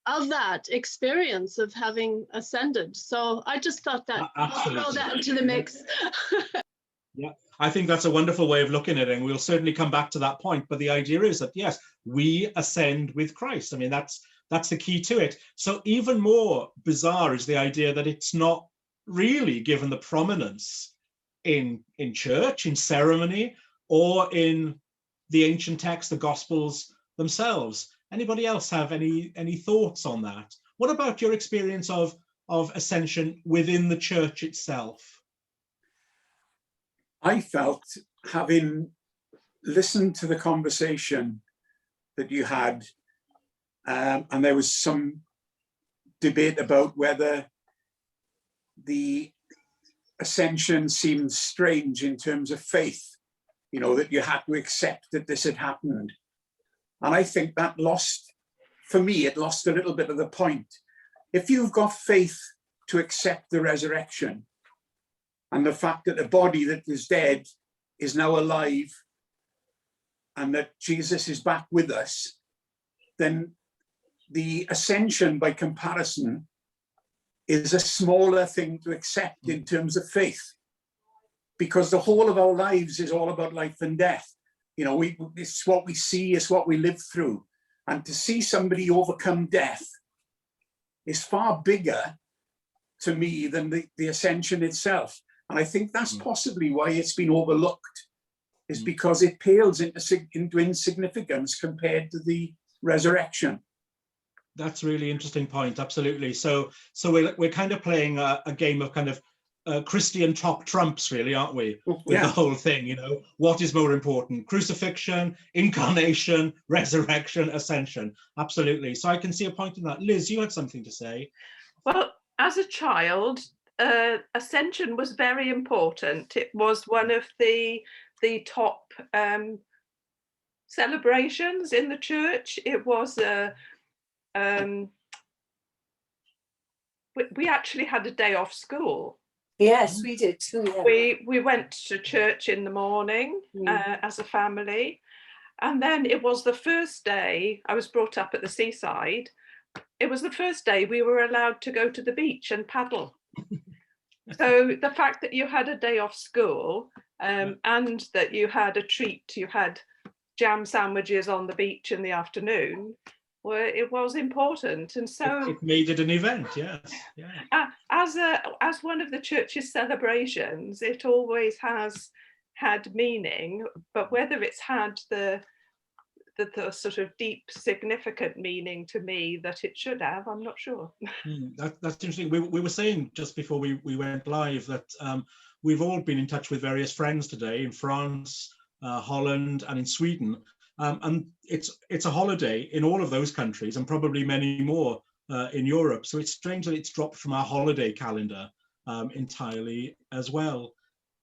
of that experience of having ascended. So I just thought that throw that into the mix. Yeah, I think that's a wonderful way of looking at it, and we'll certainly come back to that point. But the idea is that, yes, we ascend with Christ. I mean, that's the key to it. So even more bizarre is the idea that it's not really given the prominence in church, in ceremony, or in the ancient texts, the Gospels themselves. Anybody else have any thoughts on that? What about your experience of ascension within the church itself? I felt, having listened to the conversation that you had, and there was some debate about whether the ascension seemed strange in terms of faith, you know, that you had to accept that this had happened. And I think that lost, for me, it lost a little bit of the point. If you've got faith to accept the resurrection, and the fact that the body that was dead is now alive, and that Jesus is back with us, then the ascension, by comparison, is a smaller thing to accept in terms of faith, because the whole of our lives is all about life and death. You know, it's what we see, it's what we live through. And to see somebody overcome death is far bigger to me than the ascension itself. And I think that's possibly why it's been overlooked, is because it pales into insignificance compared to the resurrection. That's a really interesting point. Absolutely. So we're kind of playing a game of kind of Christian top trumps, really, aren't we? With the whole thing, you know, what is more important? Crucifixion, incarnation, resurrection, ascension. Absolutely. So I can see a point in that. Liz, you had something to say. Well, as a child, ascension was very important. It was one of the top celebrations in the church. It was we actually had a day off school. Yes, we did too. Yeah. We went to church in the morning as a family, and then it was the first day. I was brought up at the seaside. It was the first day we were allowed to go to the beach and paddle. So the fact that you had a day off school and that you had a treat, you had jam sandwiches on the beach in the afternoon, well, it was important. And so it made it an event. Yes. Yeah. As one of the church's celebrations, it always has had meaning, but whether it's had the sort of deep, significant meaning to me that it should have, I'm not sure. That's interesting. We were saying just before we went live that we've all been in touch with various friends today in France, Holland, and in Sweden. And it's a holiday in all of those countries, and probably many more in Europe. So it's strange that it's dropped from our holiday calendar entirely as well.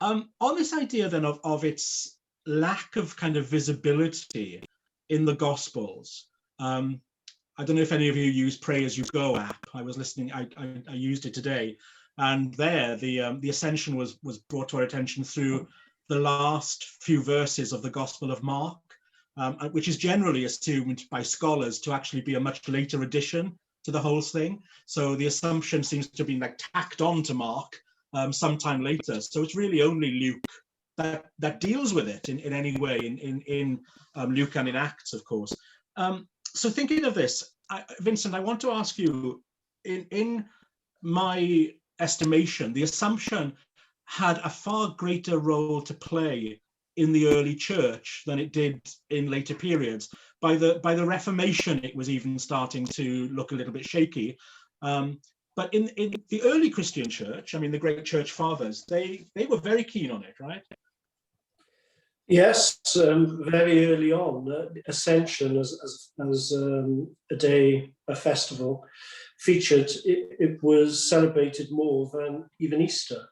On this idea then of its lack of kind of visibility in the Gospels, I don't know if any of you use Pray As You Go app. I was listening, I used it today, and there the ascension was brought to our attention through the last few verses of the Gospel of Mark, which is generally assumed by scholars to actually be a much later addition to the whole thing. So the assumption seems to have been like tacked on to Mark sometime later. So it's really only Luke that deals with it in any way, in Luke and in Acts, of course. So thinking of this, Vincent, I want to ask you, in my estimation, the assumption had a far greater role to play in the early church than it did in later periods. By the Reformation, it was even starting to look a little bit shaky. But in the early Christian church, I mean, the great church fathers, they were very keen on it, right? Yes, very early on, Ascension as a day, a festival, featured. It was celebrated more than even Easter,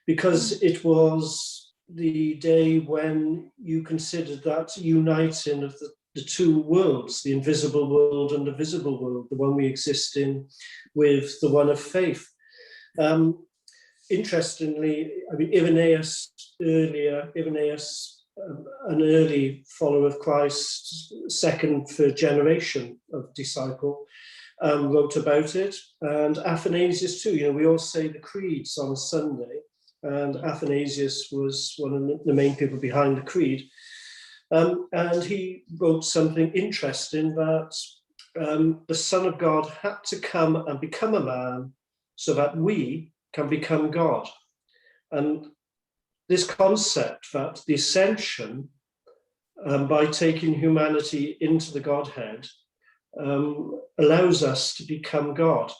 because it was the day when you considered that uniting of the two worlds, the invisible world and the visible world, the one we exist in with the one of faith. Interestingly, I mean, Irenaeus an early follower of Christ, second, third generation of disciple, wrote about it. And Athanasius too. You know, we all say the creeds on a Sunday, and Athanasius was one of the main people behind the creed. And he wrote something interesting, that the Son of God had to come and become a man so that we can become God. And this concept that the Ascension, by taking humanity into the Godhead, allows us to become God.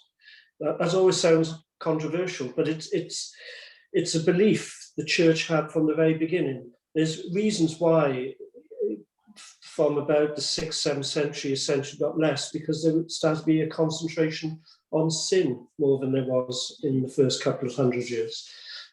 That always sounds controversial, but it's a belief the church had from the very beginning. There's reasons why from about the 6th, 7th century, Ascension got less, because there started to be a concentration on sin more than there was in the first couple of 100 years.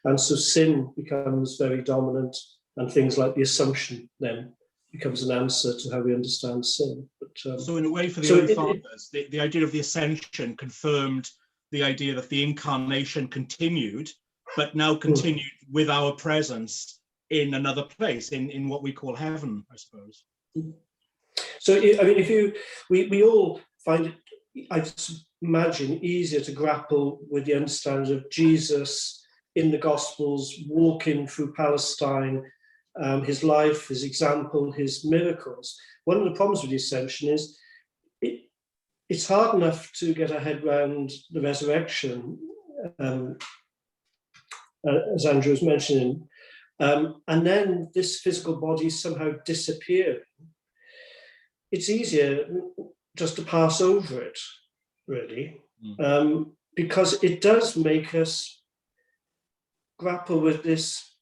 And so sin becomes very dominant, and things like the Assumption then becomes an answer to how we understand sin. But, so in a way, for the early fathers, the idea of the Ascension confirmed the idea that the Incarnation continued, but now continued with our presence in another place, in what we call heaven, I suppose. So, I mean, we all find it, I imagine, easier to grapple with the understanding of Jesus in the Gospels, walking through Palestine, his life, his example, his miracles. One of the problems with the Ascension is it's hard enough to get our head around the resurrection, as Andrew was mentioning, and then this physical body somehow disappearing. It's easier just to pass over it, really, because it does make us grapple with this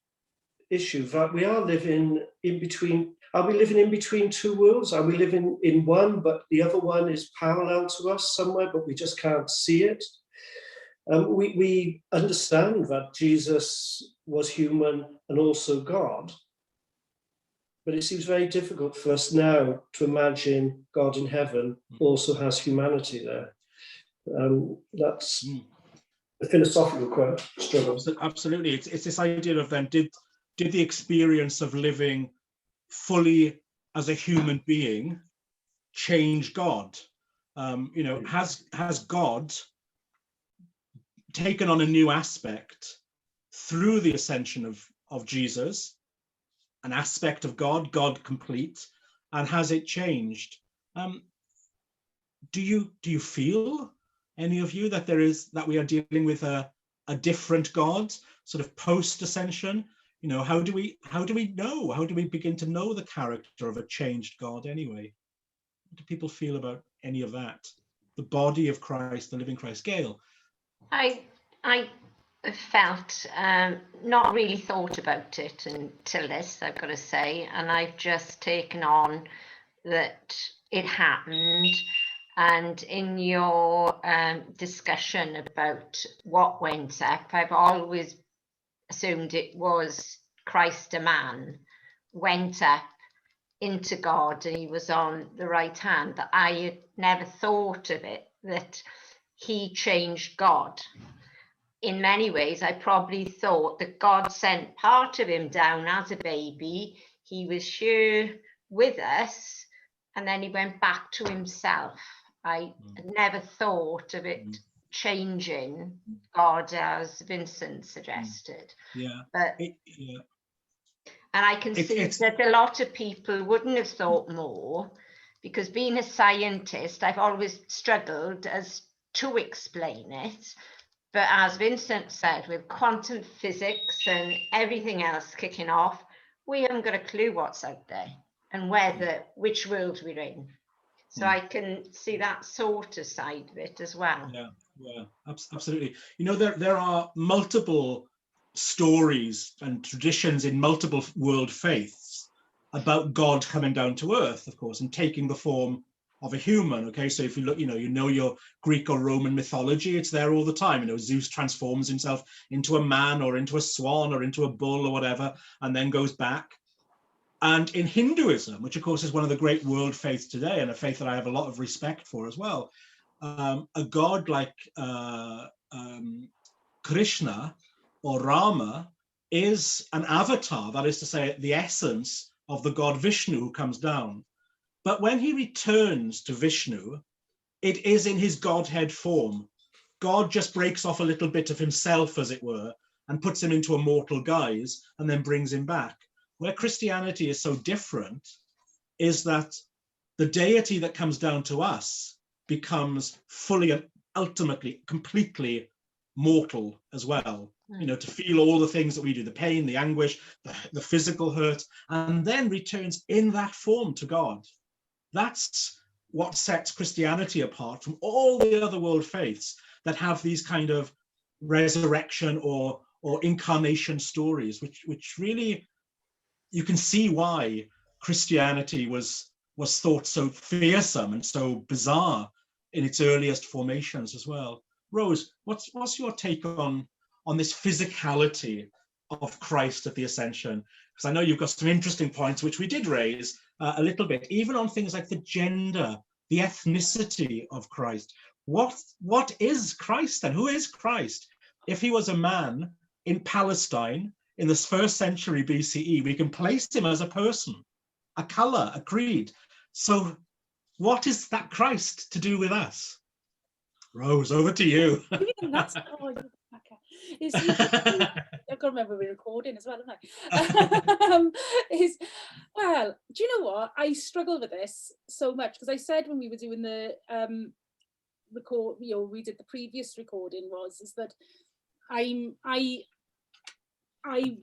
issue that we are living in between. Are we living in between two worlds? Are we living in one, but the other one is parallel to us somewhere, but we just can't see it? We understand that Jesus was human and also God, but it seems very difficult for us now to imagine God in heaven also has humanity there. That's a philosophical struggle. Absolutely. It's this idea of then, did the experience of living fully as a human being change God? You know, has God taken on a new aspect through the ascension of Jesus, an aspect of God complete, and has it changed? Do you feel, any of you, that we are dealing with a different God, sort of post-ascension? You know, how do we know? How do we begin to know the character of a changed God anyway? What do people feel about any of that? The body of Christ, the living Christ. Gail? I felt not really thought about it until this, I've got to say, and I've just taken on that it happened. And in your discussion about what went up, I've always assumed it was Christ, a man, went up into God and he was on the right hand. But I had never thought of it that he changed God. In many ways, I probably thought that God sent part of him down as a baby. He was here with us, and then he went back to himself. I never thought of it changing God, as Vincent suggested. But and I can see that a lot of people wouldn't have thought more, because being a scientist, I've always struggled as to explain it. But as Vincent said, with quantum physics and everything else kicking off, we haven't got a clue what's out there and which world we're in. So I can see that sort of side of it as well. Yeah, absolutely. You know, there are multiple stories and traditions in multiple world faiths about God coming down to earth, of course, and taking the form of a human. Okay, so if you look, you know your Greek or Roman mythology, it's there all the time. You know, Zeus transforms himself into a man or into a swan or into a bull or whatever, and then goes back. And in Hinduism, which of course is one of the great world faiths today, and a faith that I have a lot of respect for as well, a god like Krishna or Rama is an avatar, that is to say, the essence of the god Vishnu who comes down. But when he returns to Vishnu, it is in his Godhead form. God just breaks off a little bit of himself, as it were, and puts him into a mortal guise and then brings him back. Where Christianity is so different is that the deity that comes down to us becomes fully and ultimately, completely mortal as well. To feel all the things that we do, the pain, the anguish, the physical hurt, and then returns in that form to God. That's what sets Christianity apart from all the other world faiths that have these kind of resurrection or incarnation stories, which really, you can see why Christianity was thought so fearsome and so bizarre in its earliest formations as well. Rose, what's your take on this physicality of Christ at the Ascension? Because I know you've got some interesting points, which we did raise a little bit, even on things like the gender, the ethnicity of Christ. What is Christ then? Who is Christ? If he was a man in Palestine in the 1st century BCE, we can place him as a person, a color, a creed. So what is that Christ to do with us? Rose, over to you. I've got to remember we're recording as well, haven't I? Well, do you know what? I struggle with this so much because I said when we were doing the record, we did the previous recording, is that I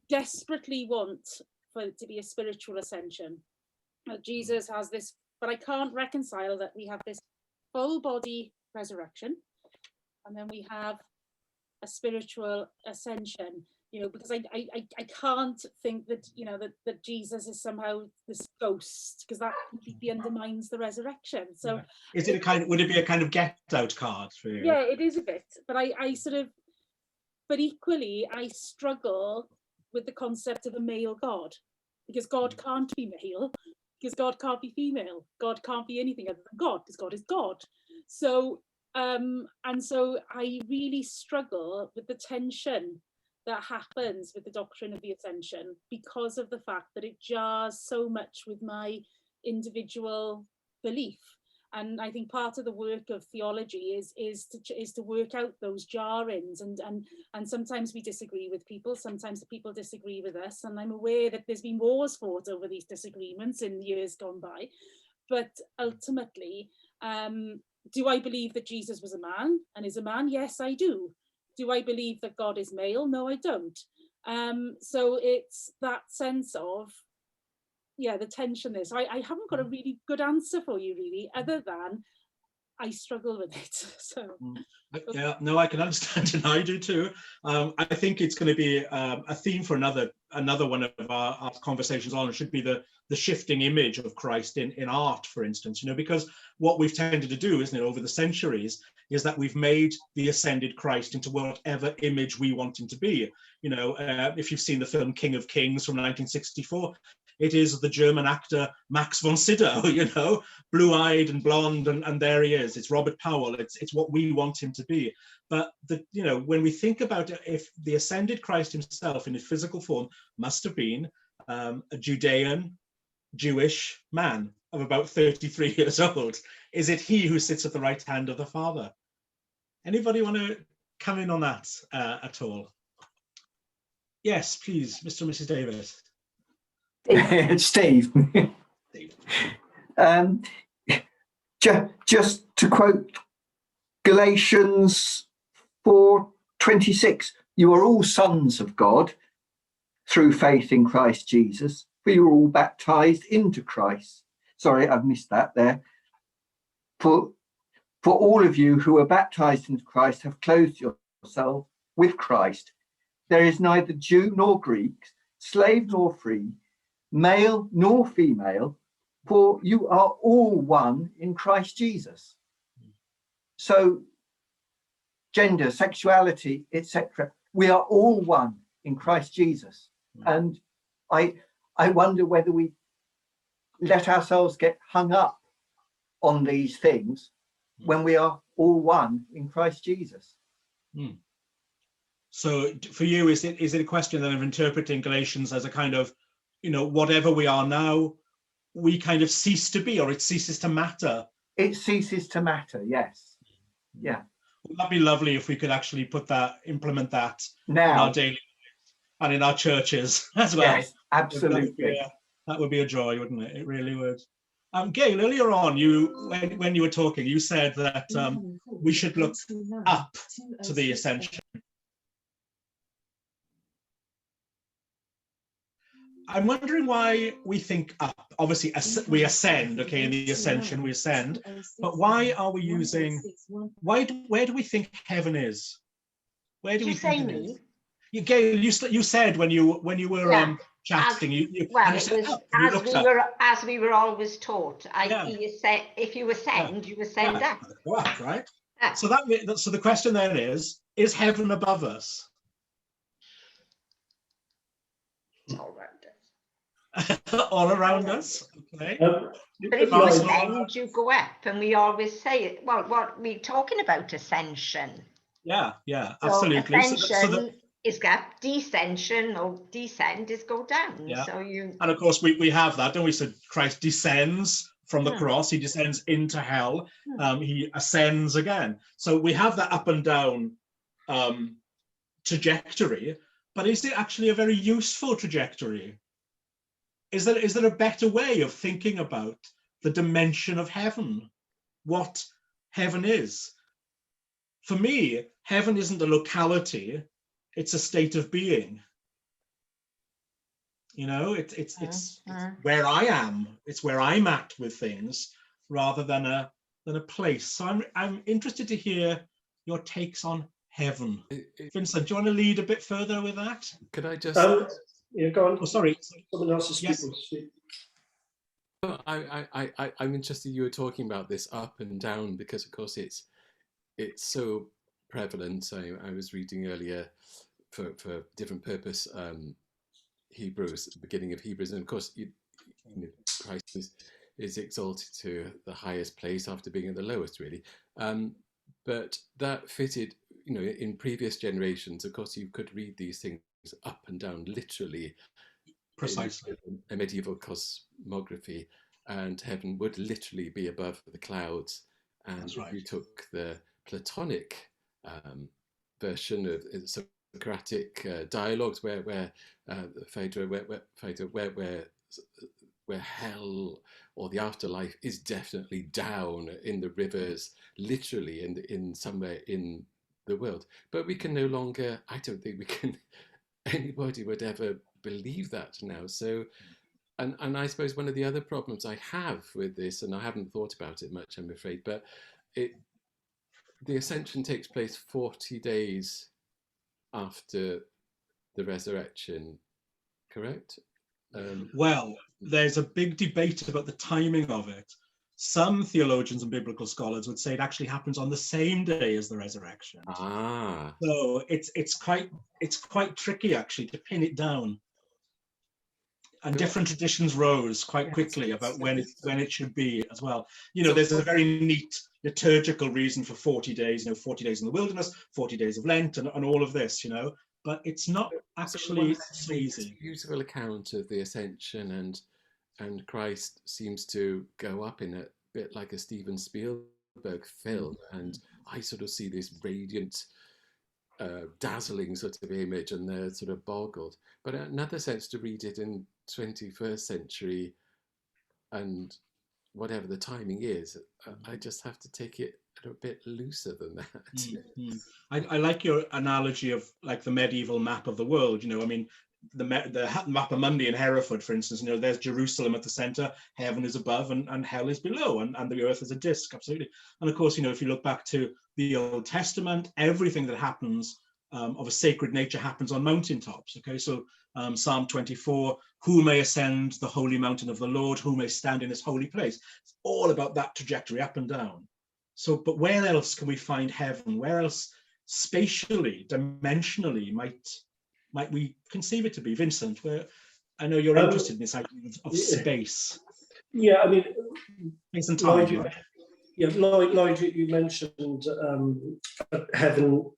desperately want for it to be a spiritual ascension. Jesus has this, but I can't reconcile that we have this full body resurrection and then we have a spiritual ascension, because I can't think that that Jesus is somehow this ghost, because that completely undermines the resurrection. So is it would it be a kind of get out card for you? Yeah, it is a bit, but I sort of, but equally I struggle with the concept of a male God, because God can't be male, because God can't be female, God can't be anything other than God, because God is God. So and so I really struggle with the tension that happens with the doctrine of the Ascension, because of the fact that it jars so much with my individual belief. And I think part of the work of theology is to work out those jarrings, and sometimes we disagree with people, sometimes the people disagree with us, and I'm aware that there's been wars fought over these disagreements in years gone by. But ultimately, do I believe that Jesus was a man and is a man? Yes, I do. Do I believe that God is male? No, I don't. So it's that sense of, the tension there. So I haven't got a really good answer for you, really, other than I struggle with it. So yeah, no, I can understand, and I do too. I think it's going to be a theme for another one of our conversations on. It should be the shifting image of Christ in art, for instance. Because what we've tended to do, isn't it, over the centuries, is that we've made the ascended Christ into whatever image we want him to be. If you've seen the film King of Kings from 1964. It is the German actor Max von Sydow, blue-eyed and blonde, and there he is. It's Robert Powell. It's what we want him to be. But when we think about it, if the ascended Christ himself in his physical form must have been a Judean, Jewish man of about 33 years old, is it he who sits at the right hand of the Father? Anybody want to come in on that at all? Yes, please, Mr. and Mrs. Davis. Steve. Just to quote Galatians 4:26, you are all sons of God through faith in Christ Jesus, for you are all baptized into Christ. Sorry, I've missed that there. For all of you who are baptized into Christ have clothed yourself with Christ. There is neither Jew nor Greek, slave nor free, male nor female, for you are all one in Christ Jesus. So gender, sexuality, etc., we are all one in Christ Jesus. And I wonder whether we let ourselves get hung up on these things when we are all one in Christ Jesus. So for you, is it a question then of interpreting Galatians as a kind of, whatever we are now, we kind of cease to be, or it ceases to matter? It ceases to matter, yes. Yeah. Well, that'd be lovely if we could actually implement that now in our daily life and in our churches as well. Yes, absolutely. That would be a joy, wouldn't it? It really would. Gail, earlier on, when you were talking, you said that we should look up to the ascension. I'm wondering why we think up. Obviously, we ascend, okay, in the ascension we ascend, but why are we using, where do we think heaven is? Where do we think it is? Gail, you said when you were chatting, as we were always taught. You said if you ascend, you ascend up. Go up, right? Yeah. So the question then is heaven above us? It's all around us. All around us, okay. But if you ascend, you go up, and we always say it. Well, what we're talking about ascension. Yeah, so absolutely. Ascension is up, descension or descend is go down. Yeah. So and of course we have that, don't we? So Christ descends from the cross, he descends into hell, he ascends again. So we have that up and down trajectory, but is it actually a very useful trajectory? Is there a better way of thinking about the dimension of heaven, what heaven is? For me, heaven isn't a locality, it's a state of being. It's where I am, it's where I'm at with things, rather than a place. So I'm interested to hear your takes on heaven. Vincent, do you want to lead a bit further with that? Could I just... yeah, go on. Oh, sorry. Someone else is speaking. Yes. I'm interested you were talking about this up and down, because of course it's so prevalent. I was reading earlier for different purpose Hebrews, the beginning of Hebrews, and of course Christ is exalted to the highest place after being at the lowest, really. But that fitted, in previous generations. Of course, you could read these things up and down, literally, precisely, in a medieval cosmography, and heaven would literally be above the clouds. And if you took the Platonic version of Socratic dialogues, where hell or the afterlife is definitely down in the rivers, literally in somewhere in the world. But we can no longer, I don't think we can, anybody would ever believe that now. So, and I suppose one of the other problems I have with this, and I haven't thought about it much, I'm afraid, but the ascension takes place 40 days after the resurrection, correct? Well, there's a big debate about the timing of it. Some theologians and biblical scholars would say it actually happens on the same day as the resurrection. So it's quite tricky actually to pin it down. And different traditions rose quite quickly about when it should be as well. There's a very neat liturgical reason for 40 days. 40 days in the wilderness, 40 days of Lent, and all of this. But it's not actually so easy. Beautiful account of the ascension, and Christ seems to go up in a bit like a Steven Spielberg film, and I sort of see this radiant, dazzling sort of image, and they're sort of boggled. But another sense to read it in 21st century, and whatever the timing is, I just have to take it a bit looser than that. I like your analogy of like the medieval map of the world. The map of Monday in Hereford, for instance, there's Jerusalem at the center, heaven is above, and hell is below, and the earth is a disc, absolutely. And of course, if you look back to the Old Testament, everything that happens of a sacred nature happens on mountaintops. Okay, so Psalm 24, who may ascend the holy mountain of the Lord, who may stand in his holy place? It's all about that trajectory up and down. So, but where else can we find heaven? Where else spatially, dimensionally might we conceive it to be? Vincent, where I know you're interested in this idea of space. Yeah, I mean, space and time. Lloyd, you mentioned heaven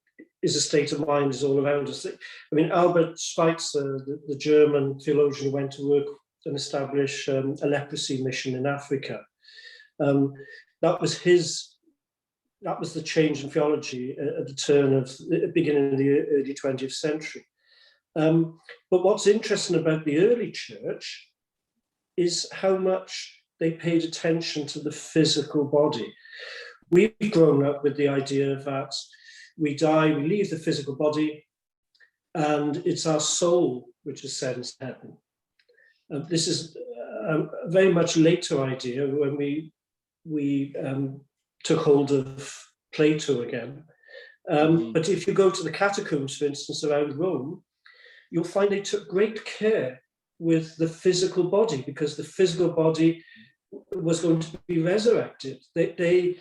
is a state of mind is all around us. I mean, Albert Schweitzer, the German theologian who went to work and establish a leprosy mission in Africa, that was the change in theology at the beginning of the early 20th century. But what's interesting about the early church is how much they paid attention to the physical body. We've grown up with the idea that we die, we leave the physical body, and it's our soul which ascends to heaven. This is a very much later idea when we took hold of Plato again. But if you go to the catacombs, for instance, around Rome, you'll find they took great care with the physical body, because the physical body was going to be resurrected. They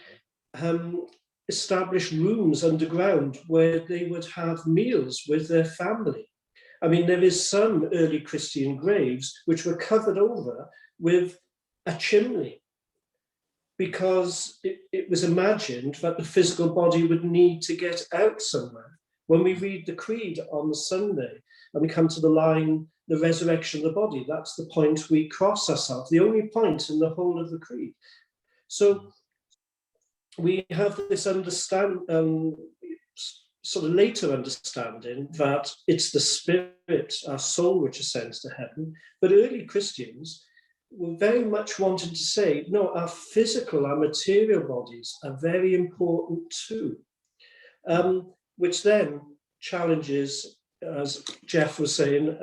established rooms underground where they would have meals with their family. I mean, there is some early Christian graves which were covered over with a chimney, because it was imagined that the physical body would need to get out somewhere. When we read the Creed on the Sunday and we come to the line, the resurrection of the body, that's the point we cross ourselves, the only point in the whole of the Creed. So we have this sort of later understanding that it's the spirit, our soul, which ascends to heaven. But early Christians were very much wanting to say, no, our physical, our material bodies are very important too. Which then challenges, as Jeff was saying,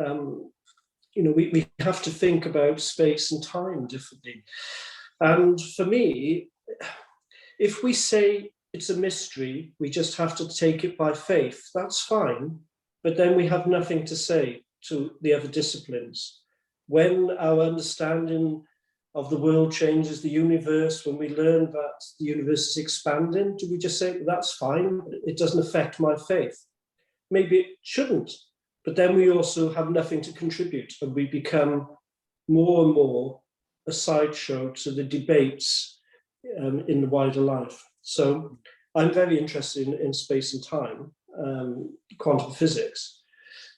we have to think about space and time differently. And for me, if we say it's a mystery, we just have to take it by faith, that's fine, but then we have nothing to say to the other disciplines. When our understanding of the world changes, the universe, when we learn that the universe is expanding, do we just say, well, that's fine, it doesn't affect my faith? Maybe it shouldn't, but then we also have nothing to contribute, and we become more and more a sideshow to the debates in the wider life. So I'm very interested in space and time, quantum physics.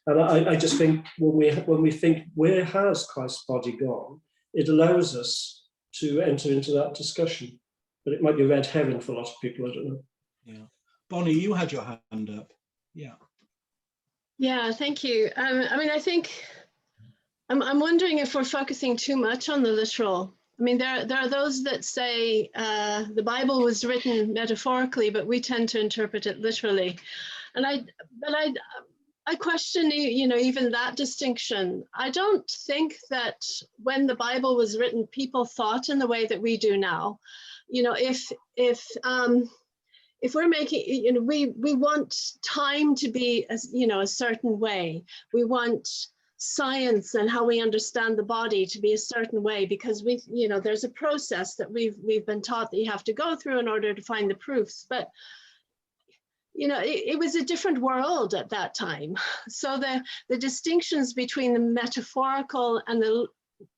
And I just think when we think, where has Christ's body gone, it allows us to enter into that discussion. But it might be a red herring for a lot of people, I don't know. Yeah. Bonnie, you had your hand up. Yeah. Yeah, thank you. I mean, I think I'm wondering if we're focusing too much on the literal. I mean, there are those that say the Bible was written metaphorically, but we tend to interpret it literally. And I question, even that distinction. I don't think that when the Bible was written, people thought in the way that we do now. If we're making, we want time to be, a certain way. We want science and how we understand the body to be a certain way, because there's a process that we've been taught that you have to go through in order to find the proofs. But it was a different world at that time. So the distinctions between the metaphorical and the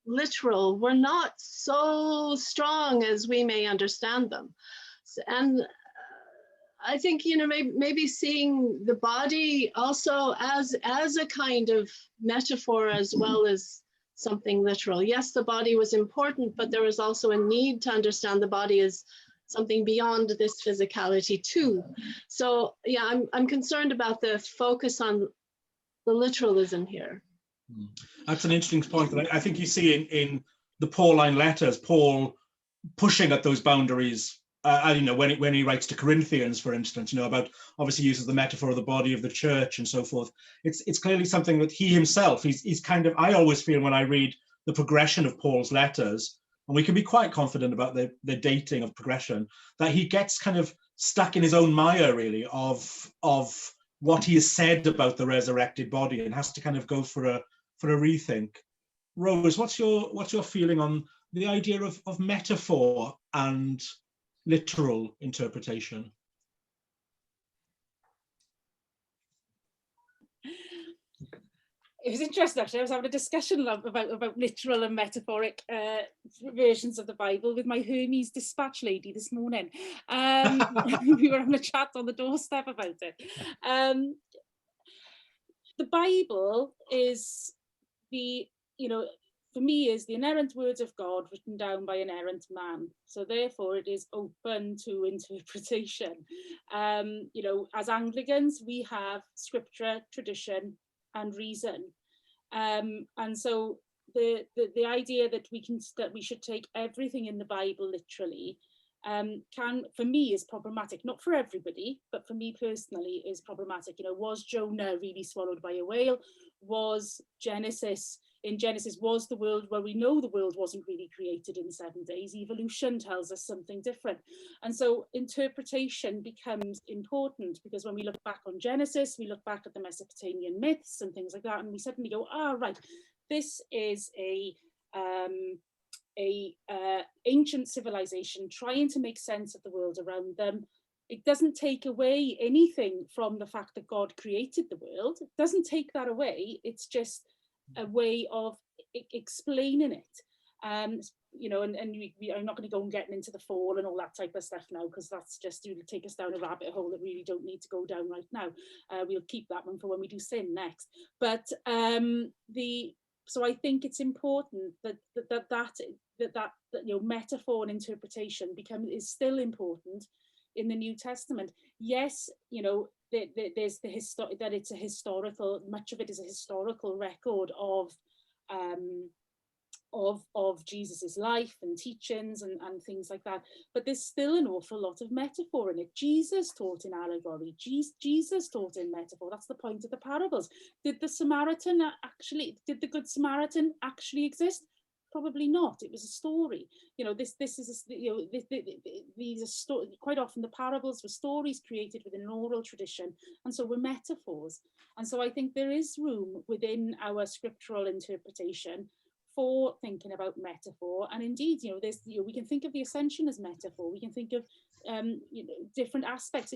literal were not so strong as we may understand them. And I think, maybe seeing the body also as a kind of metaphor as well as something literal. Yes, the body was important, but there was also a need to understand the body as something beyond this physicality too. So yeah, I'm concerned about the focus on the literalism here. That's an interesting point that I think you see in the Pauline letters, Paul pushing at those boundaries. When he writes to Corinthians, for instance, about obviously uses the metaphor of the body of the church and so forth. It's clearly something that he himself, he's kind of, I always feel when I read the progression of Paul's letters, and we can be quite confident about the dating of progression, that he gets kind of stuck in his own mire, really, of what he has said about the resurrected body, and has to kind of go for a rethink. Rose, what's your feeling on the idea of metaphor and literal interpretation? it was interesting actually. I was having a discussion about literal and metaphoric versions of the Bible with my Hermes dispatch lady this morning. We were having a chat on the doorstep about it. The Bible is for me, is the inerrant words of God written down by an errant man. So therefore it is open to interpretation. As Anglicans, we have scripture, tradition and reason. And so the idea that we should take everything in the Bible literally for me is problematic. Not for everybody, but for me personally is problematic. Was Jonah really swallowed by a whale? Was in Genesis, was the world, well, we know the world wasn't really created in 7 days. Evolution tells us something different. And so interpretation becomes important, because when we look back on Genesis, we look back at the Mesopotamian myths and things like that, and we suddenly go, right, this is a ancient civilization trying to make sense of the world around them. It doesn't take away anything from the fact that God created the world. It doesn't take that away. It's just a way of explaining it. And I'm not going to go and get into the fall and all that type of stuff now, because that's just to take us down a rabbit hole that we really don't need to go down right now. We'll keep that one for when we do sin next. But so I think it's important that metaphor and interpretation is still important in the New Testament. Yes, there's that it's a historical, much of it is a historical record of Jesus's life and teachings and things like that, but there's still an awful lot of metaphor in it. Jesus taught in allegory. Jesus taught in metaphor. That's the point of the parables. Did the Good Samaritan actually exist? Probably not. It was a story. These are quite often the parables were stories created within an oral tradition, and so were metaphors. And so I think there is room within our scriptural interpretation for thinking about metaphor. And indeed, we can think of the Ascension as metaphor. We can think of different aspects,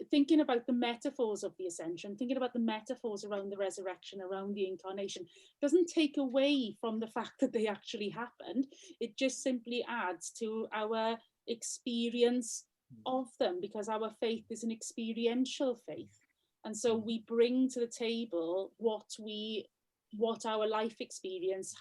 thinking about the metaphors of the Ascension, thinking about the metaphors around the resurrection, around the incarnation, doesn't take away from the fact that they actually happened. It just simply adds to our experience of them, because our faith is an experiential faith. And so we bring to the table what our life experience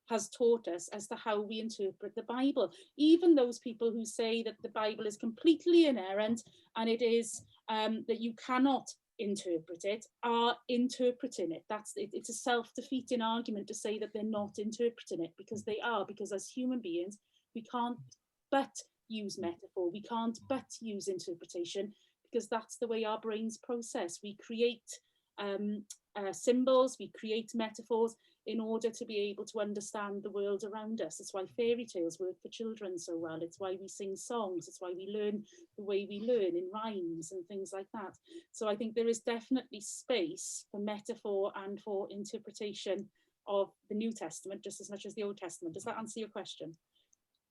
has taught us as to how we interpret the Bible. Even those people who say that the Bible is completely inerrant and it is that you cannot interpret it, are interpreting it. It's a self-defeating argument to say that they're not interpreting it, because they are, because as human beings we can't but use metaphor, we can't but use interpretation, because that's the way our brains process. We create symbols, we create metaphors in order to be able to understand the world around us. It's why fairy tales work for children so well. It's why we sing songs. It's why we learn the way we learn, in rhymes and things like that. So I think there is definitely space for metaphor and for interpretation of the New Testament just as much as the Old Testament. Does that answer your question?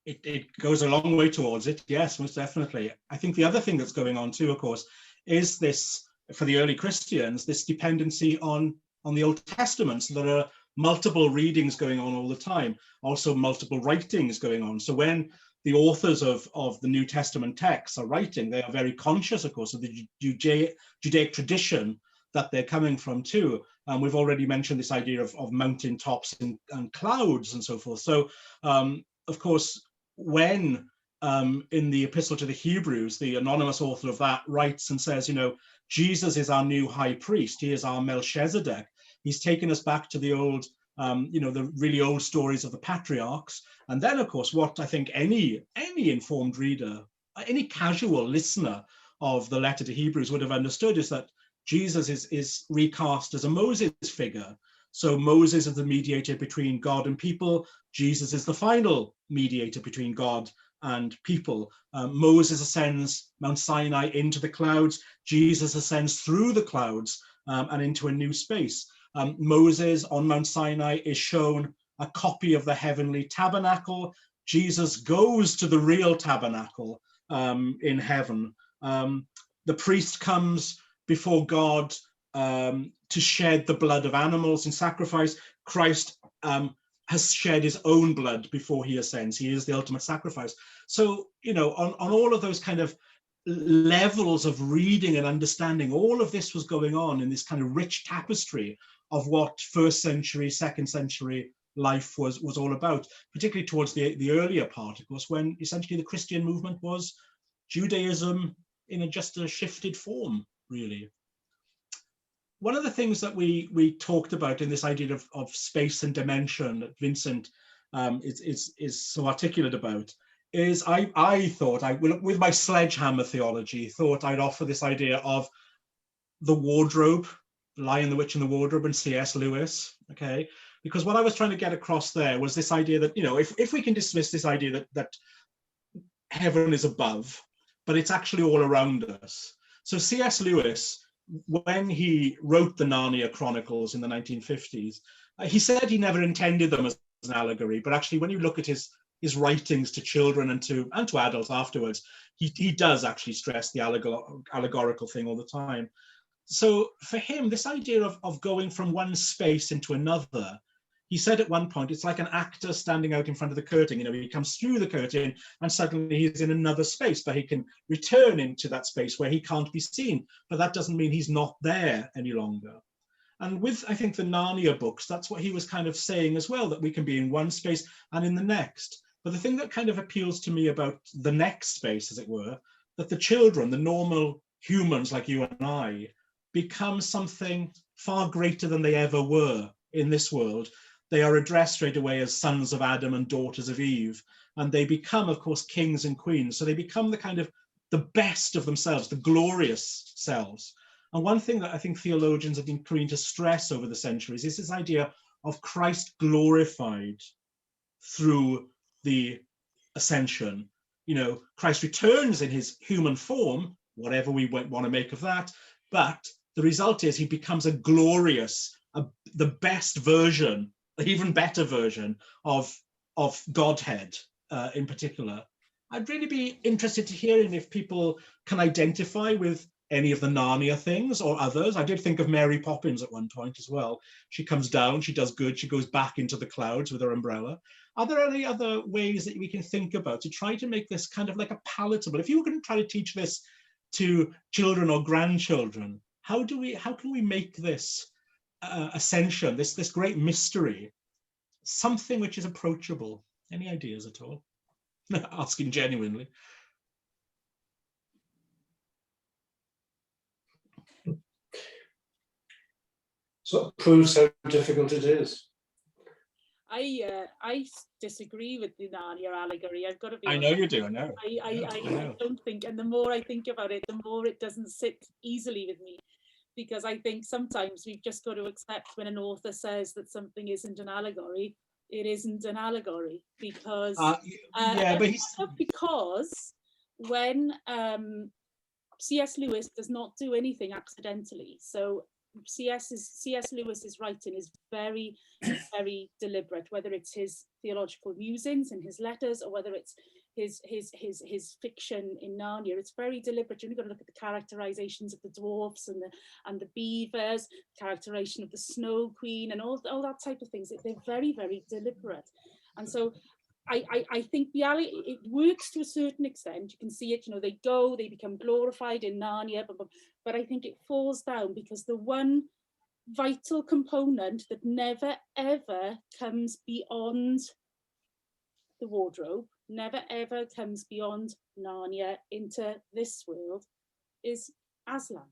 It goes a long way towards it, yes, most definitely. I think the other thing that's going on too, of course, is this, for the early Christians, this dependency on the Old Testament. So there are multiple readings going on all the time, also multiple writings going on. So when the authors of the New Testament texts are writing, they are very conscious, of course, of the Judaic tradition that they're coming from too. We've already mentioned this idea of mountain tops and clouds and so forth. So, of course, when in the Epistle to the Hebrews, the anonymous author of that writes and says, Jesus is our new high priest. He is our Melchizedek. He's taken us back to the old, the really old stories of the patriarchs. And then, of course, what I think any informed reader, any casual listener of the letter to Hebrews would have understood is that Jesus is recast as a Moses figure. So Moses is the mediator between God and people. Jesus is the final mediator between God and people. Moses ascends Mount Sinai into the clouds. Jesus ascends through the clouds and into a new space. Moses on Mount Sinai is shown a copy of the heavenly tabernacle. Jesus goes to the real tabernacle in heaven. The priest comes before God to to shed the blood of animals in sacrifice. Christ has shed his own blood before he ascends. He is the ultimate sacrifice. So, you know, on all of those kind of levels of reading and understanding, all of this was going on in this kind of rich tapestry of what first century, second century life was all about, particularly towards the earlier part, of course, when essentially the Christian movement was Judaism in just a shifted form, really. One of the things that we talked about in this idea of space and dimension that Vincent is so articulate about is I thought, with my sledgehammer theology, thought I'd offer this idea of the wardrobe, Lion, the Witch and the Wardrobe, and C.S. Lewis, okay? Because what I was trying to get across there was this idea that, you know, if we can dismiss this idea that heaven is above, but it's actually all around us. So C.S. Lewis, when he wrote the Narnia Chronicles in the 1950s, he said he never intended them as an allegory, but actually when you look at his writings to children and to adults afterwards, he does actually stress the allegorical thing all the time. So for him, this idea of going from one space into another, he said at one point, it's like an actor standing out in front of the curtain. You know, he comes through the curtain and suddenly he's in another space, but he can return into that space where he can't be seen. But that doesn't mean he's not there any longer. And with, I think, the Narnia books, that's what he was kind of saying as well, that we can be in one space and in the next. But the thing that kind of appeals to me about the next space, as it were, that the children, the normal humans like you and I, become something far greater than they ever were in this world. They are addressed straight away as sons of Adam and daughters of Eve. And they become, of course, kings and queens. So they become the kind of the best of themselves, the glorious selves. And one thing that I think theologians have been trying to stress over the centuries is this idea of Christ glorified through the ascension. You know, Christ returns in his human form, whatever we want to make of that, but the result is he becomes a glorious, the best version, even better version of Godhead in particular. I'd really be interested to hear if people can identify with any of the Narnia things or others. I did think of Mary Poppins at one point as well. She comes down, she does good, she goes back into the clouds with her umbrella. Are there any other ways that we can think about to try to make this kind of like a palatable? If you were going to try to teach this to children or grandchildren, how can we make this ascension, this great mystery, something which is approachable? Any ideas at all? Asking genuinely. So it proves how difficult it is. I disagree with the Narnia allegory. I've got to be honest. I know you do. I know. I don't think, and the more I think about it, the more it doesn't sit easily with me, because I think sometimes we've just got to accept when an author says that something isn't an allegory, it isn't an allegory, because because when C.S. Lewis does not do anything accidentally. So C.S. Lewis's writing is very, very deliberate, whether it's his theological musings and his letters, or whether it's his fiction in Narnia. It's very deliberate. You've got to look at the characterizations of the dwarfs and the beavers, characterization of the Snow Queen, and all that type of things. They're very, very deliberate. And so I think it works to a certain extent. You can see it, you know, they become glorified in Narnia, but I think it falls down because the one vital component that never ever comes beyond the wardrobe, never ever comes beyond Narnia into this world, is Aslan.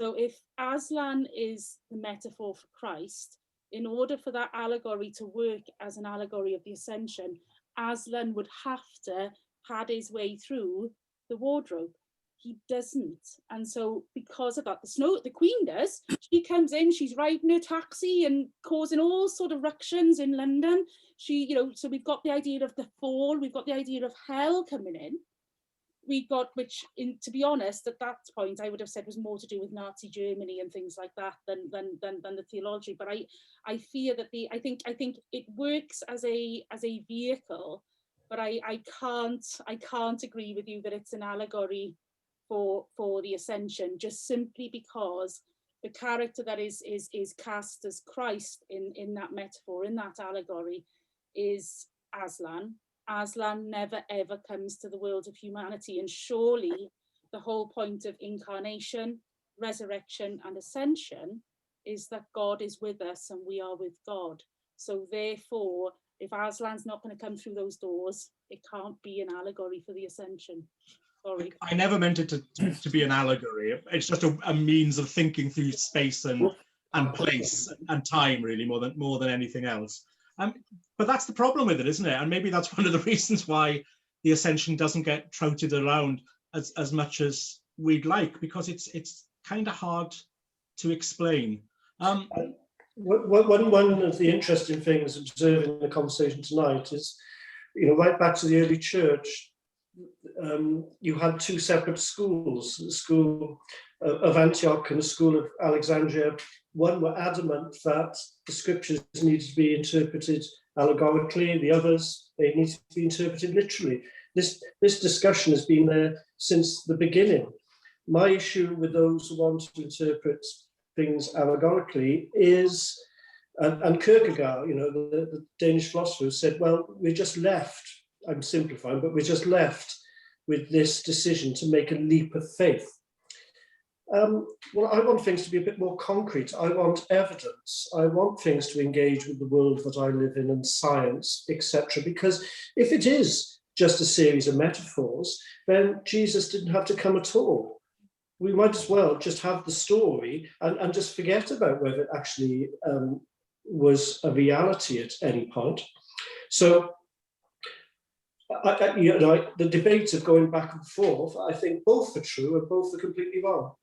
So if Aslan is the metaphor for Christ, in order for that allegory to work as an allegory of the Ascension, Aslan would have to pad his way through the wardrobe. He doesn't. And so because of that, the Queen does. She comes in, she's riding her taxi and causing all sort of ructions in London. So we've got the idea of the fall, we've got the idea of hell coming in. We got, to be honest, at that point, I would have said was more to do with Nazi Germany and things like that than the theology. But I fear that I think it works as a vehicle, but I can't agree with you that it's an allegory for the Ascension, just simply because the character that is cast as Christ in that metaphor, in that allegory, is Aslan. Aslan never ever comes to the world of humanity, and surely the whole point of incarnation, resurrection and ascension is that God is with us and we are with God. So therefore, if Aslan's not going to come through those doors, it can't be an allegory for the ascension. Sorry. I never meant it to be an allegory. It's just a means of thinking through space and place and time, really, more than anything else. But that's the problem with it, isn't it? And maybe that's one of the reasons why the Ascension doesn't get touted around as much as we'd like, because it's kind of hard to explain. One of the interesting things observing the conversation tonight is, right back to the early church, you had two separate schools, the school of Antioch and the school of Alexandria. One were adamant that the scriptures needed to be interpreted allegorically, the others, they need to be interpreted literally. This discussion has been there since the beginning. My issue with those who want to interpret things allegorically is, and Kierkegaard, the Danish philosopher, said, well, we're just left, I'm simplifying, but we're just left with this decision to make a leap of faith. Well, I want things to be a bit more concrete. I want evidence. I want things to engage with the world that I live in and science, etc. Because if it is just a series of metaphors, then Jesus didn't have to come at all. We might as well just have the story and just forget about whether it actually was a reality at any point. So the debates of going back and forth, I think both are true and both are completely wrong.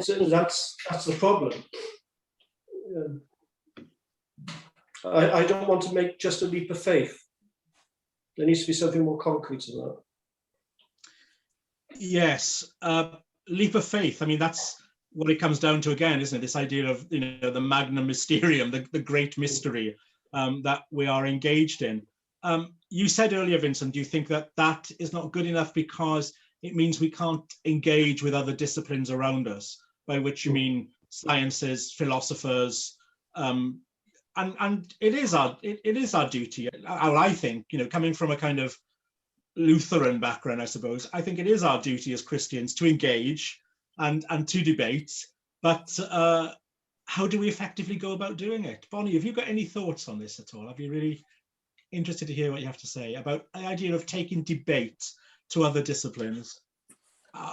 So that's the problem. I don't want to make just a leap of faith. There needs to be something more concrete than that. Yes, leap of faith. I mean, that's what it comes down to again, isn't it? This idea of the magnum mysterium, the great mystery that we are engaged in. You said earlier, Vincent, do you think that is not good enough because it means we can't engage with other disciplines around us, by which you mean sciences, philosophers, and it is our duty. I think, coming from a kind of Lutheran background, I suppose, I think it is our duty as Christians to engage and to debate. But how do we effectively go about doing it? Bonnie, have you got any thoughts on this at all? I'd be really interested to hear what you have to say about the idea of taking debate to other disciplines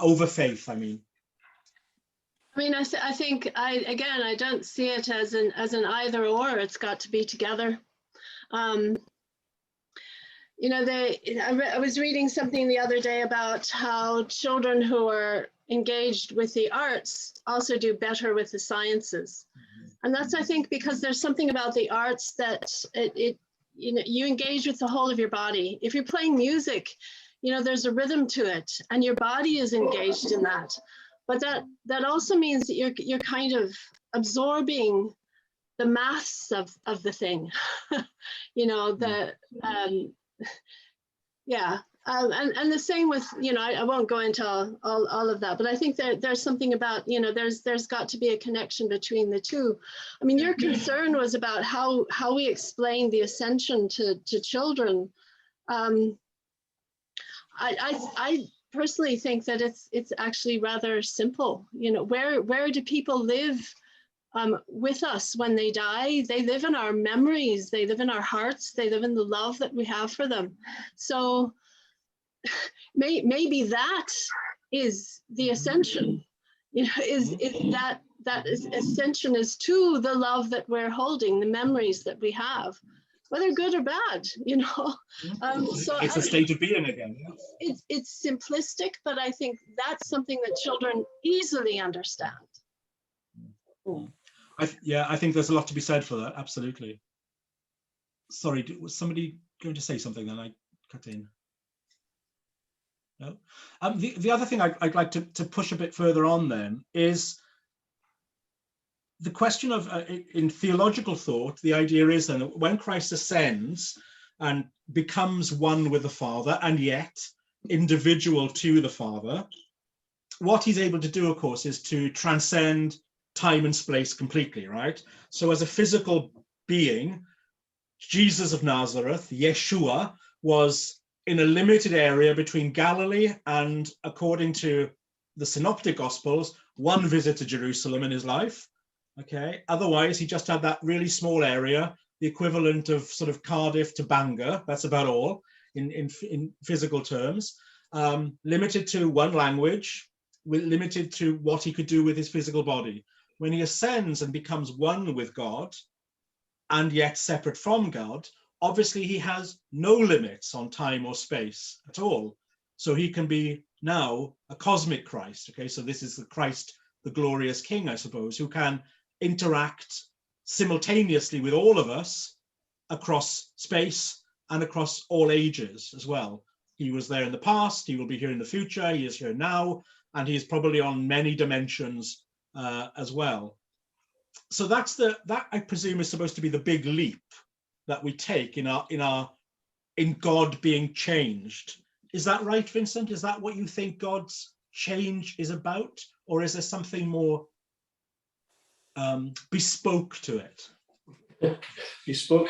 over faith. I mean, I think I don't see it as an either or. It's got to be together. I was reading something the other day about how children who are engaged with the arts also do better with the sciences, and that's, I think, because there's something about the arts that you engage with the whole of your body. If you're playing music, there's a rhythm to it and your body is engaged in that. But that also means that you're kind of absorbing the maths of the thing, and the same with, I won't go into all of that, but I think there's something about, there's got to be a connection between the two. I mean, your concern was about how we explain the Ascension to children. I personally think that it's actually rather simple. Where do people live with us when they die? They live in our memories, they live in our hearts, they live in the love that we have for them. So maybe that is the Ascension, is that ascension is to the love that we're holding, the memories that we have, whether good or bad, So it's a state of being again. It's simplistic, but I think that's something that children easily understand. I think there's a lot to be said for that. Absolutely. Sorry, was somebody going to say something? Then I cut in. No. The other thing I'd like to push a bit further on then is the question of, in theological thought, the idea is then that when Christ ascends and becomes one with the Father and yet individual to the Father, what he's able to do, of course, is to transcend time and space completely, right? So as a physical being, Jesus of Nazareth, Yeshua, was in a limited area between Galilee and, according to the Synoptic Gospels, one visit to Jerusalem in his life. Okay, otherwise he just had that really small area, the equivalent of sort of Cardiff to Bangor. That's about all in physical terms. Limited to one language, limited to what he could do with his physical body. When he ascends and becomes one with God, and yet separate from God, obviously he has no limits on time or space at all. So he can be now a cosmic Christ. Okay, so this is the Christ, the glorious King, I suppose, who can interact simultaneously with all of us across space and across all ages as well. He was there in the past, he will be here in the future, he is here now, and he is probably on many dimensions as well. So that I presume is supposed to be the big leap that we take in God being changed. Is that right, Vincent? Is that what you think God's change is about, or is there something more bespoke to it? Bespoke.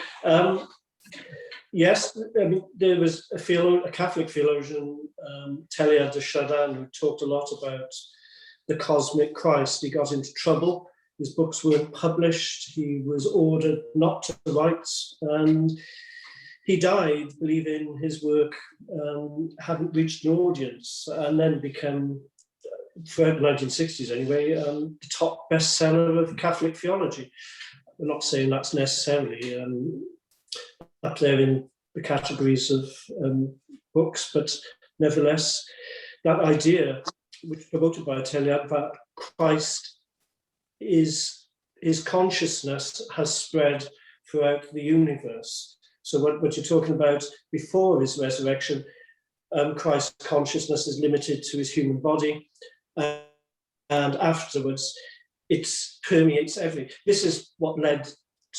Yes, I mean, there was a Catholic theologian, Teilhard de Chardin, who talked a lot about the cosmic Christ. He got into trouble. His books weren't published. He was ordered not to write, and he died believing his work hadn't reached an audience, and then became, throughout the 1960s anyway, the top bestseller of Catholic theology. We're not saying that's necessarily up there in the categories of books, but nevertheless, that idea, which was promoted by Teilhard, that Christ is, his consciousness has spread throughout the universe. So what you're talking about before his resurrection, Christ's consciousness is limited to his human body, and afterwards it permeates everything. This is what led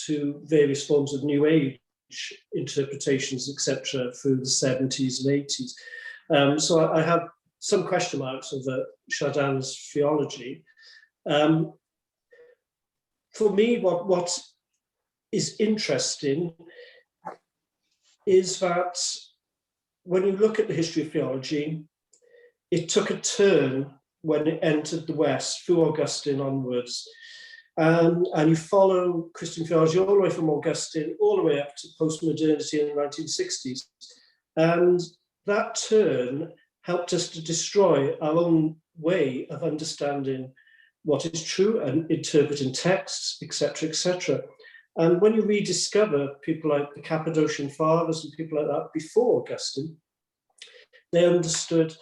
to various forms of New Age interpretations, etc., through the 70s and 80s. So I have some question marks over Chardin's theology. For me, what is interesting is that when you look at the history of theology, it took a turn when it entered the West, through Augustine onwards. And you follow Christian theology all the way from Augustine, all the way up to postmodernity in the 1960s. And that turn helped us to destroy our own way of understanding what is true and interpreting texts, etc., etc. And when you rediscover people like the Cappadocian Fathers and people like that before Augustine, they understood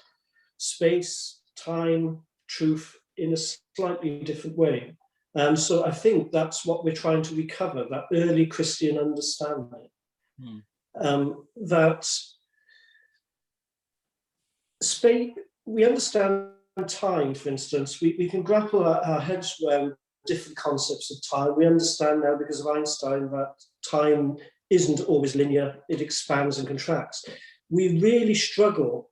space, time, truth in a slightly different way. And so I think that's what we're trying to recover, that early Christian understanding. That space, we understand time, for instance, we can grapple our heads around different concepts of time. We understand now, because of Einstein, that time isn't always linear, it expands and contracts. We really struggle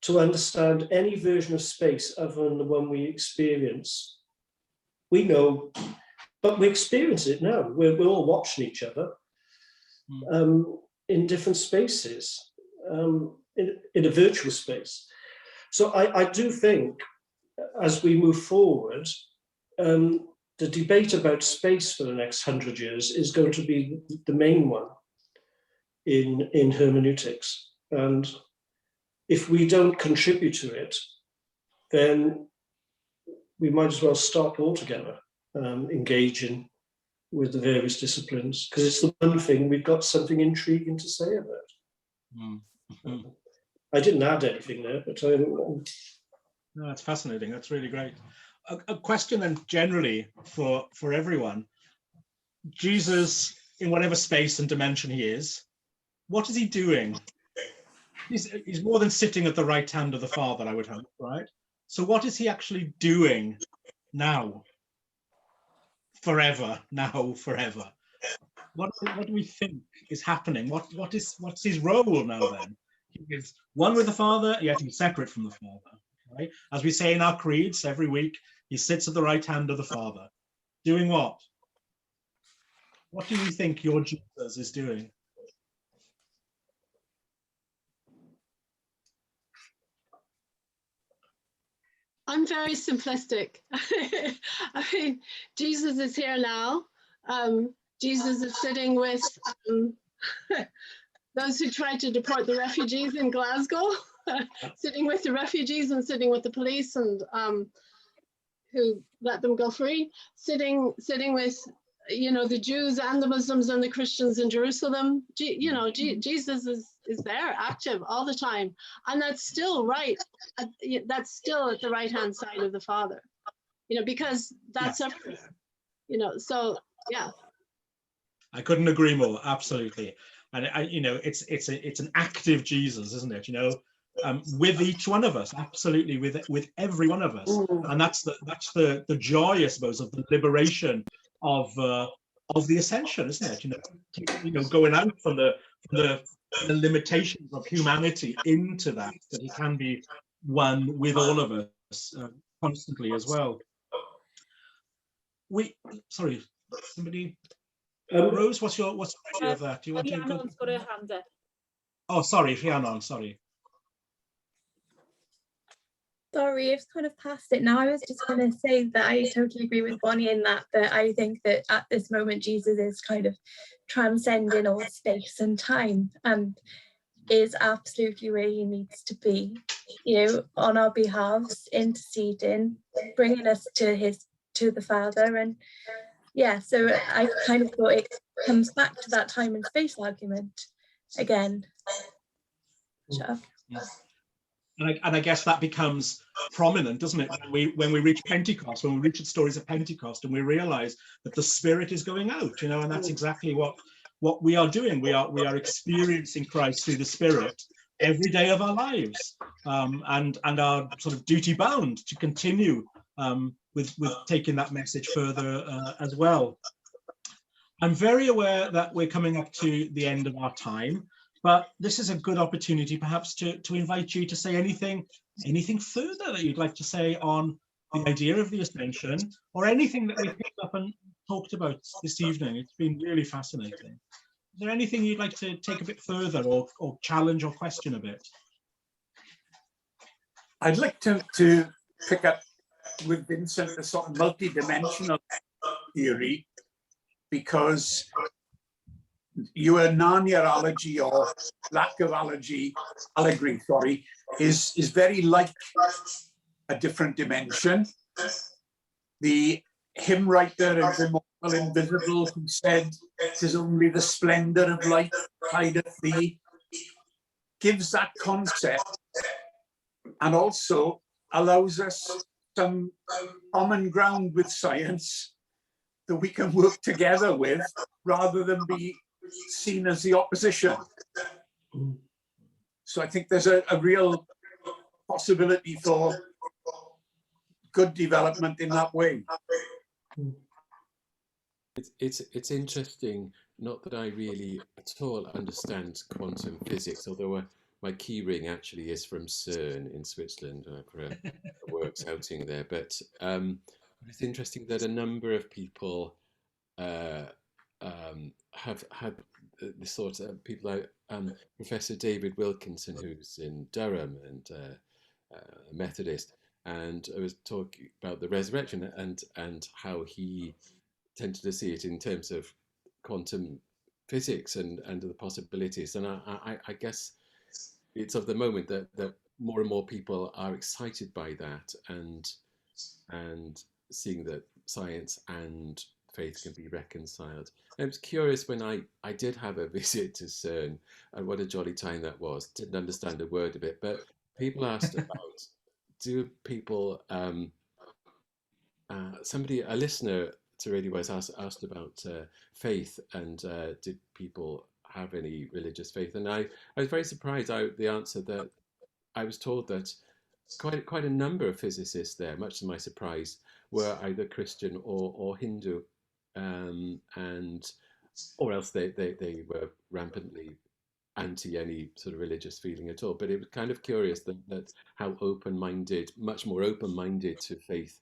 to understand any version of space other than the one we experience. We know, but we experience it now. We're all watching each other in different spaces, in a virtual space. So I do think, as we move forward, the debate about space for the next 100 years is going to be the main one in hermeneutics. And if we don't contribute to it, then we might as well stop altogether engaging with the various disciplines, because it's the one thing we've got something intriguing to say about. I didn't add anything there, but no, that's fascinating. That's really great. A question then generally for everyone. Jesus, in whatever space and dimension he is, what is he doing? He's more than sitting at the right hand of the Father, I would hope, right? So what is he actually doing now? Forever, now, forever. What do we think is happening? What's his role now then? He is one with the Father, yet he's separate from the Father. Right? As we say in our creeds every week, He sits at the right hand of the Father. Doing what? What do you think your Jesus is doing? I'm very simplistic. I mean, Jesus is here now. Jesus is sitting with those who tried to deport the refugees in Glasgow, sitting with the refugees and sitting with the police and who let them go free, sitting with, you know, the Jews and the Muslims and the Christians in Jerusalem. You know, Jesus is there, active all the time, and that's still right. That's still at the right hand side of the Father, you know, because that's everything, you know. So yeah, I couldn't agree more. Absolutely, and you know, it's an active Jesus, isn't it? You know, with each one of us, absolutely, with every one of us, and that's the joy, I suppose, of the liberation of the Ascension, isn't it? You know, going out from the limitations of humanity into that he can be one with all of us constantly as well. Sorry, somebody. Rose, what's your idea of that? Do you want to go? Rhiannon's got her hand up. Oh, sorry, Rhiannon, sorry. Sorry, I've kind of passed it now. I was just going to say that I totally agree with Bonnie in that I think that at this moment Jesus is kind of transcending all space and time and is absolutely where he needs to be, you know, on our behalves, interceding, bringing us to the Father. And yeah, so I kind of thought it comes back to that time and space argument again. Shut up. And I guess that becomes prominent, doesn't it, when we reach Pentecost, when we reach the stories of Pentecost, and we realize that the Spirit is going out, you know, and that's exactly what we are doing. We are experiencing Christ through the Spirit every day of our lives, and are sort of duty bound to continue with taking that message further as well. I'm very aware that we're coming up to the end of our time, but this is a good opportunity perhaps to invite you to say anything further that you'd like to say on the idea of the Ascension, or anything that we picked up and talked about this evening. It's been really fascinating. Is there anything you'd like to take a bit further or challenge or question a bit? I'd like to pick up with Vincent the sort of multi-dimensional theory, because your Narnia-ology or lack of allegory, is very like a different dimension. The hymn writer of Immortal Invisible, who said, "'Tis only the splendor of light hideth thee," gives that concept and also allows us some common ground with science that we can work together with, rather than be seen as the opposition. So I think there's a real possibility for good development in that way. It's interesting, not that I really at all understand quantum physics, although my key ring actually is from CERN in Switzerland for a works outing there. But it's interesting that a number of people have had the sort of people like Professor David Wilkinson, who's in Durham and a Methodist, and I was talking about the resurrection and how he tended to see it in terms of quantum physics and the possibilities. And I guess it's of the moment that more and more people are excited by that and seeing that science and faith can be reconciled. I was curious when I did have a visit to CERN, and what a jolly time that was. Didn't understand a word of it, but people asked about, do people, a listener to Radio West asked about faith, and did people have any religious faith? And I was very surprised the answer that I was told that quite a number of physicists there, much to my surprise, were either Christian or Hindu, or else they were rampantly anti any sort of religious feeling at all. But it was kind of curious that how open-minded, much more open-minded to faith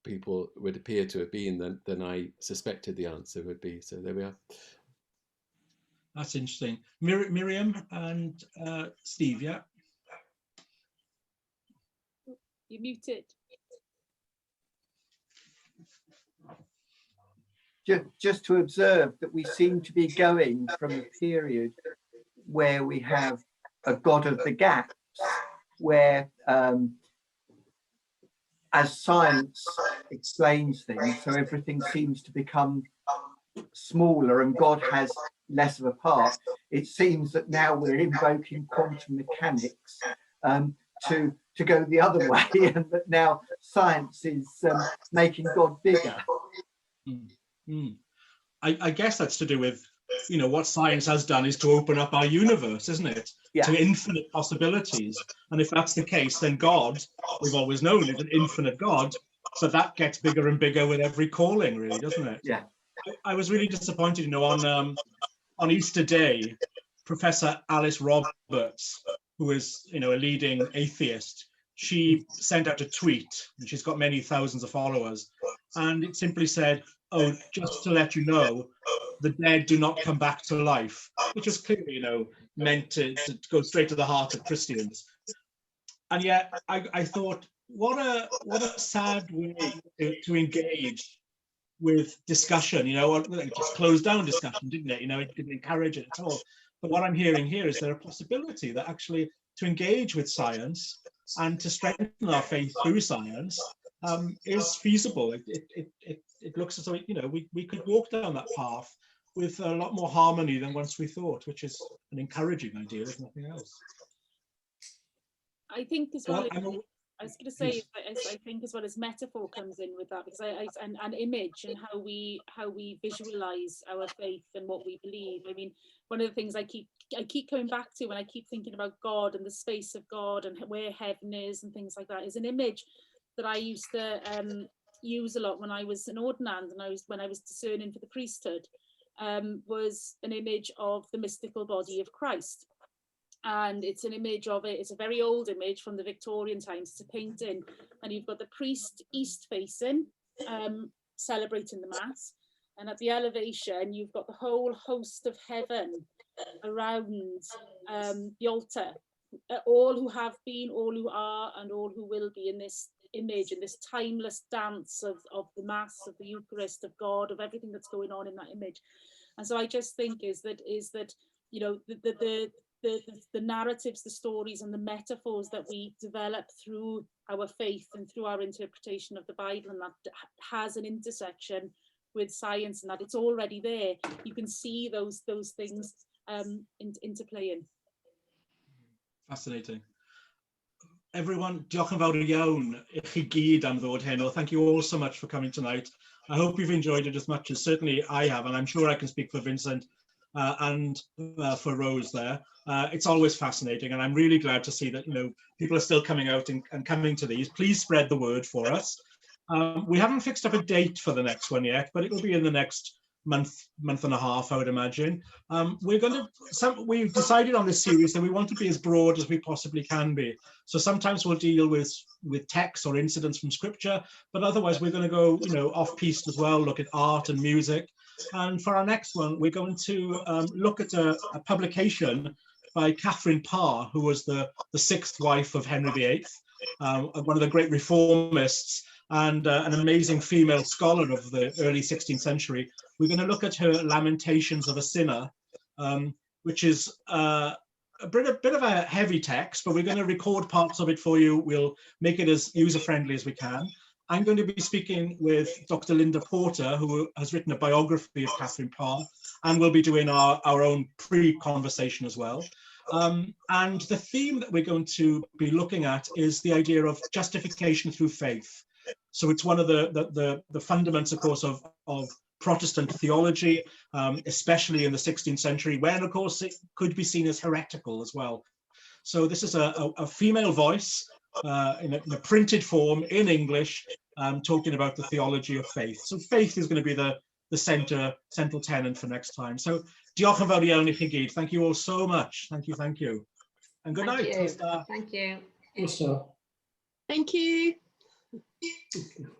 people would appear to have been than I suspected the answer would be. So there we are. That's interesting. Miriam and Steve, yeah? You're muted. Just to observe that we seem to be going from a period where we have a God of the gaps, where as science explains things, so everything seems to become smaller and God has less of a part. It seems that now we're invoking quantum mechanics to go the other way, and that now science is making God bigger. I guess that's to do with, you know, what science has done is to open up our universe, isn't it? Yeah. To infinite possibilities. And if that's the case, then God, we've always known, is an infinite God. So that gets bigger and bigger with every calling, really, doesn't it? Yeah. I was really disappointed, you know, on Easter Day, Professor Alice Roberts, who is, you know, a leading atheist, she sent out a tweet, and she's got many thousands of followers, and it simply said, "Oh, just to let you know, the dead do not come back to life," which was clearly, you know, meant to go straight to the heart of Christians. And yet, I thought, what a sad way to engage with discussion. You know, it just closed down discussion, didn't it? You know, it didn't encourage it at all. But what I'm hearing here is there a possibility that actually to engage with science and to strengthen our faith through science is feasible. It looks as though, you know, we could walk down that path with a lot more harmony than once we thought, which is an encouraging idea, if nothing else. I think as well, Well, I was going to say, I think as well as metaphor comes in with that, because and image and how we visualize our faith and what we believe. I mean, one of the things I keep coming back to when I keep thinking about God and the space of God and where heaven is and things like that is an image that I used to use a lot when I was an ordinand and when I was discerning for the priesthood, was an image of the mystical body of Christ. And it's an image of it, it's a very old image from the Victorian times, it's a painting, and you've got the priest east facing, celebrating the mass, and at the elevation you've got the whole host of heaven around the altar, all who have been, all who are, and all who will be in this image, in this timeless dance of the mass, of the Eucharist, of God, of everything that's going on in that image. And so I just think is that you know, the narratives, the stories and the metaphors that we develop through our faith and through our interpretation of the Bible, and that has an intersection with science, and that it's already there. You can see those things interplaying. Fascinating. Everyone, diolch yn fawr iawn I chi gyd am ddod heno. Thank you all so much for coming tonight. I hope you've enjoyed it as much as certainly I have, and I'm sure I can speak for Vincent and for Rose there. It's always fascinating, and I'm really glad to see that, you know, people are still coming out and coming to these. Please spread the word for us. We haven't fixed up a date for the next one yet, but it will be in the next month and a half, I would imagine. We've decided on this series that we want to be as broad as we possibly can be. So sometimes we'll deal with texts or incidents from scripture, but otherwise we're going to go, you know, off-piste as well, look at art and music. And for our next one, we're going to look at a publication by Catherine Parr, who was the sixth wife of Henry VIII, one of the great reformists, and an amazing female scholar of the early 16th century. We're going to look at her Lamentations of a Sinner, which is a bit of a heavy text, but we're going to record parts of it for you. We'll make it as user-friendly as we can. I'm going to be speaking with Dr. Linda Porter, who has written a biography of Catherine Parr, and we'll be doing our own pre-conversation as well. And the theme that we're going to be looking at is the idea of justification through faith. So it's one of the fundaments, of course, of Protestant theology, especially in the 16th century, when, of course, it could be seen as heretical as well. So this is a female voice in a printed form in English, talking about the theology of faith. So faith is going to be the central tenet for next time. So diolch yn fawr iawn I chi gyd. Thank you all so much. Thank you. And good night. Thank you. Also. Thank you. Thank you.